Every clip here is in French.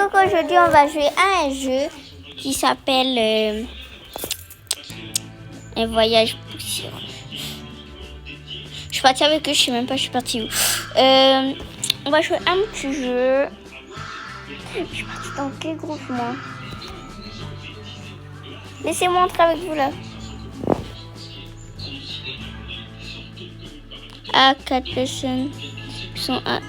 Donc aujourd'hui, on va jouer à un jeu qui s'appelle un voyage poussiéreux. Je suis partie avec eux, je sais même pas je suis partie où. On va jouer un petit jeu. Je suis partie dans quel groupe moi? Laissez-moi entrer avec vous là. À 4 personnes qui sont à...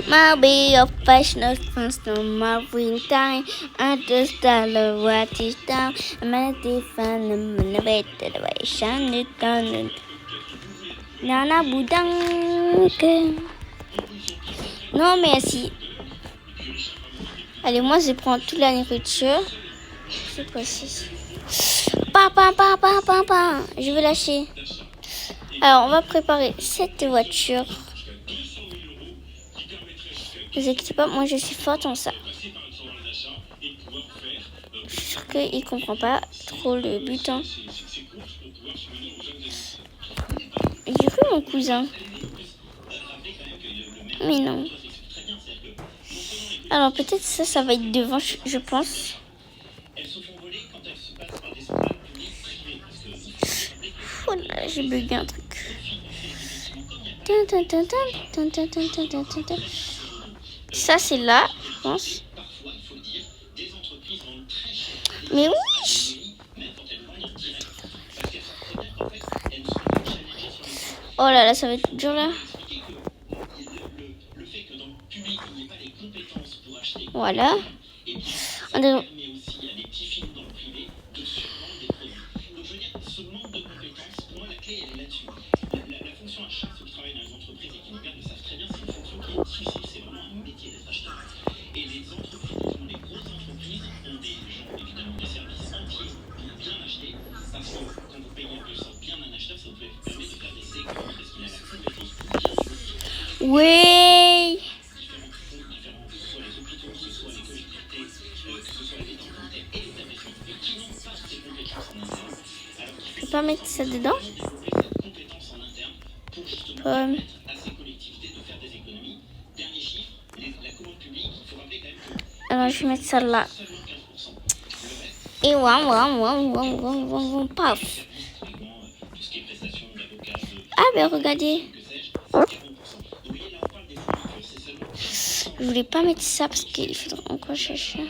My way of fashion is constant, my free time. I just dollar what is down. I'm at the fun, I'm in the bed, the way shine it down. Nana boudanque. Non, merci. Allez, moi je prends toute la nourriture. C'est quoi ça? Je vais lâcher. Alors, on va préparer cette voiture. Ne vous inquiétez pas, moi je suis forte en ça. Je suis sûre qu'il ne comprend pas trop le but. Hein. J'ai cru mon cousin. Mais non. Alors peut-être ça va être devant, je pense. Oh là, j'ai bugué un truc. Ça c'est là, je pense. Mais oui. Oh là là, ça va être dur là. Voilà. Oui. Je peux pas mettre ça dedans. Pomme. Alors je vais mettre ça là. Et paf. Ah ben regardez. Je voulais pas mettre ça parce qu'il faudra encore chercher.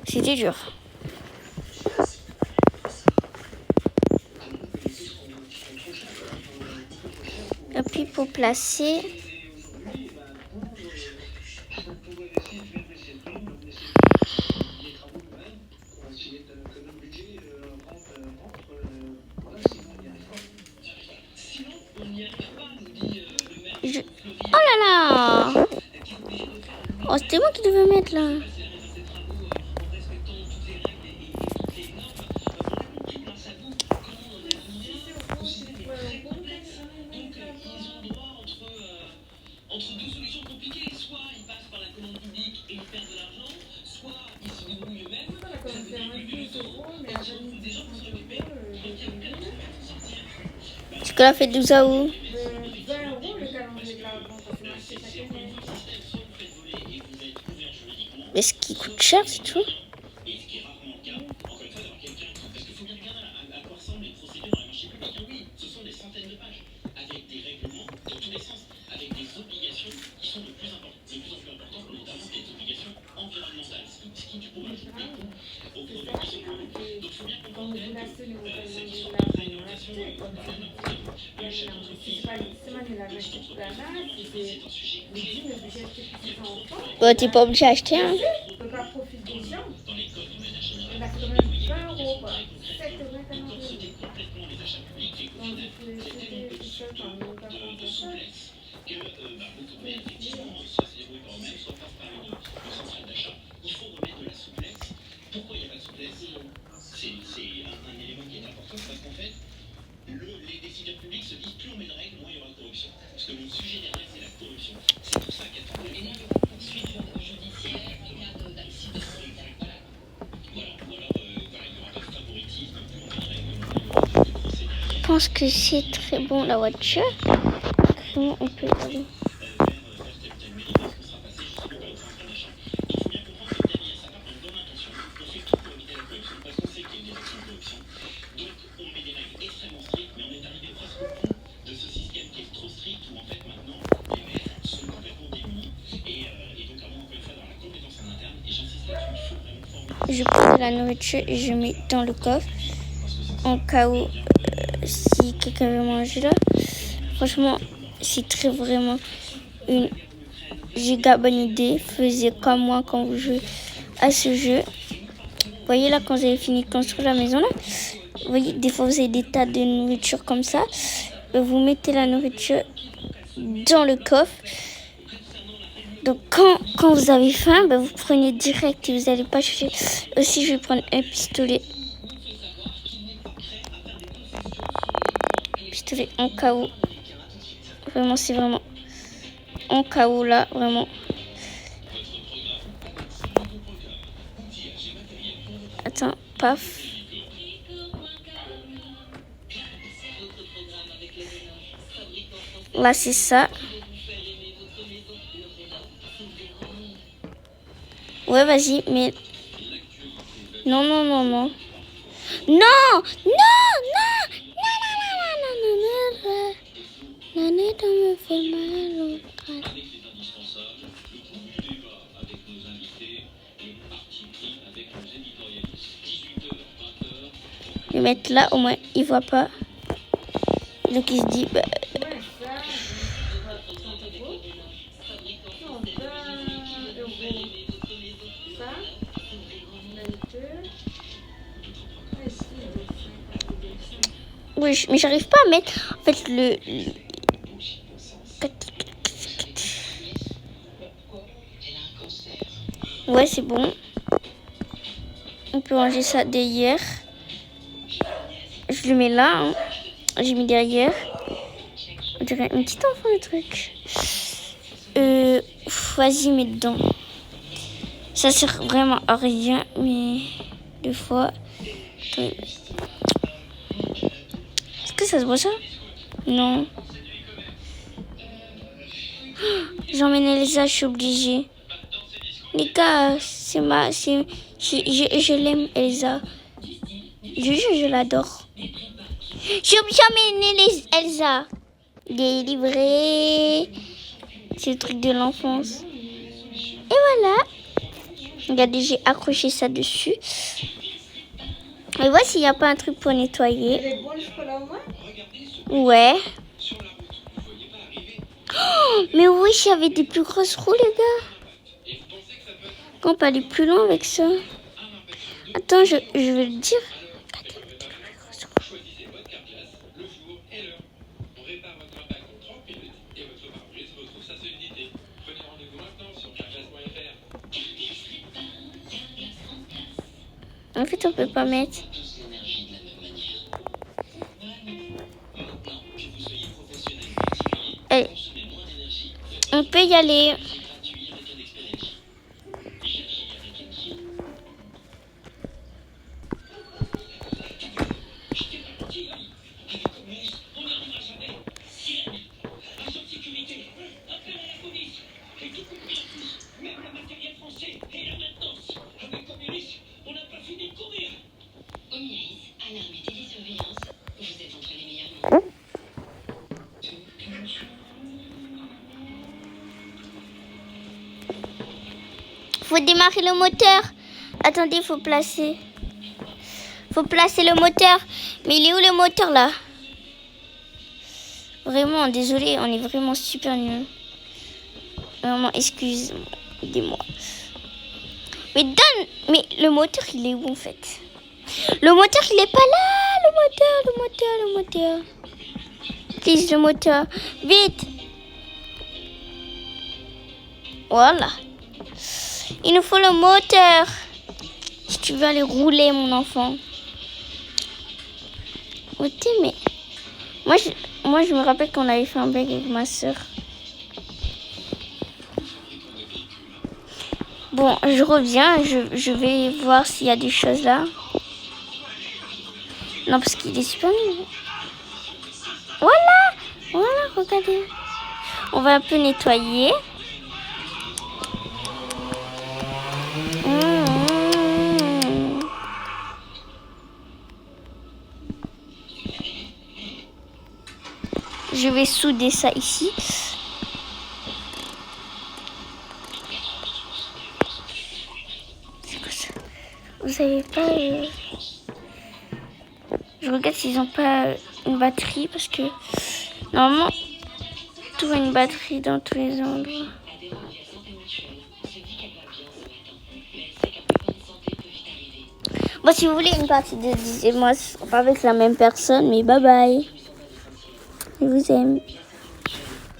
C'était dur. Et puis pour placer. Oh là là! Oh, c'était moi qui devais mettre là. Entre deux solutions compliquées, soit ils passent par la commande publique et ils perdent de l'argent, soit ils se débrouillent eux-mêmes. Ça veut dire plus de euros, mais des gens qui sont occupés. Donc il y a plein de faire sortir. Tu l'as fait 12 à où? 20 € le calendrier de la vente, parce que moi c'est chaque année. Mais ce qui coûte cher, c'est tout. Et ce qui est rarement le cas, encore une fois, d'avoir quelqu'un qui. Parce qu'il faut bien regarder à quoi ressemblent les procédures dans les marchés publics. Oui, ce sont des centaines de pages, avec des règlements dans tous les sens, avec des obligations qui sont de plus en plus importantes, notamment des obligations environnementales, ce qui du coup ajoute des coûts aux produits qui sont produits. Donc il faut bien comprendre cette histoire de réglementation le chef d'entreprise. C'est un sujet clé. Bah, t'es pas obligé d'acheter un. Dans les codes de manière générale, il y a une obligation très concrète de corseter complètement les achats publics et qu'au final, il y a tellement peu de souplesse que vous pouvez effectivement soit se débrouiller par eux-mêmes, soit passer par une centrale d'achat. Il faut remettre de la souplesse. Pourquoi il n'y a pas de souplesse? C'est un élément qui est important, parce qu'en fait, les décideurs publics se disent plus on met de règles, moins il y aura pense que c'est très bon la voiture. Comment on peut y aller? Je prends de la nourriture et je mets dans le coffre en cas où si quelqu'un veut manger là. Franchement, c'est très vraiment une giga bonne idée. Faisez comme moi quand vous jouez à ce jeu. Vous voyez là, quand vous avez fini de construire la maison là, vous voyez, des fois vous avez des tas de nourriture comme ça. Vous mettez la nourriture dans le coffre. Donc quand vous avez faim, vous prenez direct et vous n'allez pas chercher. Aussi, je vais prendre un pistolet. Pistolet en cas où. Vraiment, c'est vraiment en cas où là, vraiment. Attends, paf. Là, c'est ça. Ouais, vas-y, mais... Non. Non, non, non, non, non, me fait mal au crâne. Je vais mettre là, au moins, il voit pas. Donc, il se dit... Oui, mais j'arrive pas à mettre en fait le... Ouais, c'est bon. On peut ranger ça derrière. Je le mets là. Hein. J'ai mis derrière. On dirait un petit enfant le truc. Vas-y, mets dedans. Ça sert vraiment à rien, mais des fois... Est-ce que ça se voit ça? Non. J'emmène Elsa, je suis obligée. Les gars, je l'aime, Elsa. Je l'adore. J'ai emmèné Elsa. Délivré. C'est le truc de l'enfance. Et voilà. Regardez, j'ai accroché ça dessus. Et voici s'il n'y a pas un truc pour nettoyer. Elle est bonne, le chocolat au moins? Ouais. Oh, mais oui, il y avait des plus grosses roues, les gars. On peut aller plus loin avec ça. Attends, je vais le dire. En fait, on peut pas mettre. Allez. On peut y aller. Faut démarrer le moteur. Attendez, faut placer. Faut placer le moteur. Mais il est où le moteur là? Vraiment, désolé, on est vraiment super nuls. Vraiment, excusez-moi. Mais le moteur, il est où en fait? Le moteur, il est pas là. Le moteur. Please, le moteur. Vite. Voilà. Il nous faut le moteur. Si tu veux aller rouler, mon enfant. Ok, mais... Moi, je me rappelle qu'on avait fait un blague avec ma soeur. Bon, je reviens. Je vais voir s'il y a des choses là. Non, parce qu'il est super nul. regardez. On va un peu nettoyer. Je vais souder ça ici. C'est quoi ça? Vous savez pas... Je regarde s'ils n'ont pas une batterie parce que normalement, tout a une batterie dans tous les endroits. Bon, si vous voulez une partie de disez-moi, pas avec la même personne, mais bye bye. Je vous aime.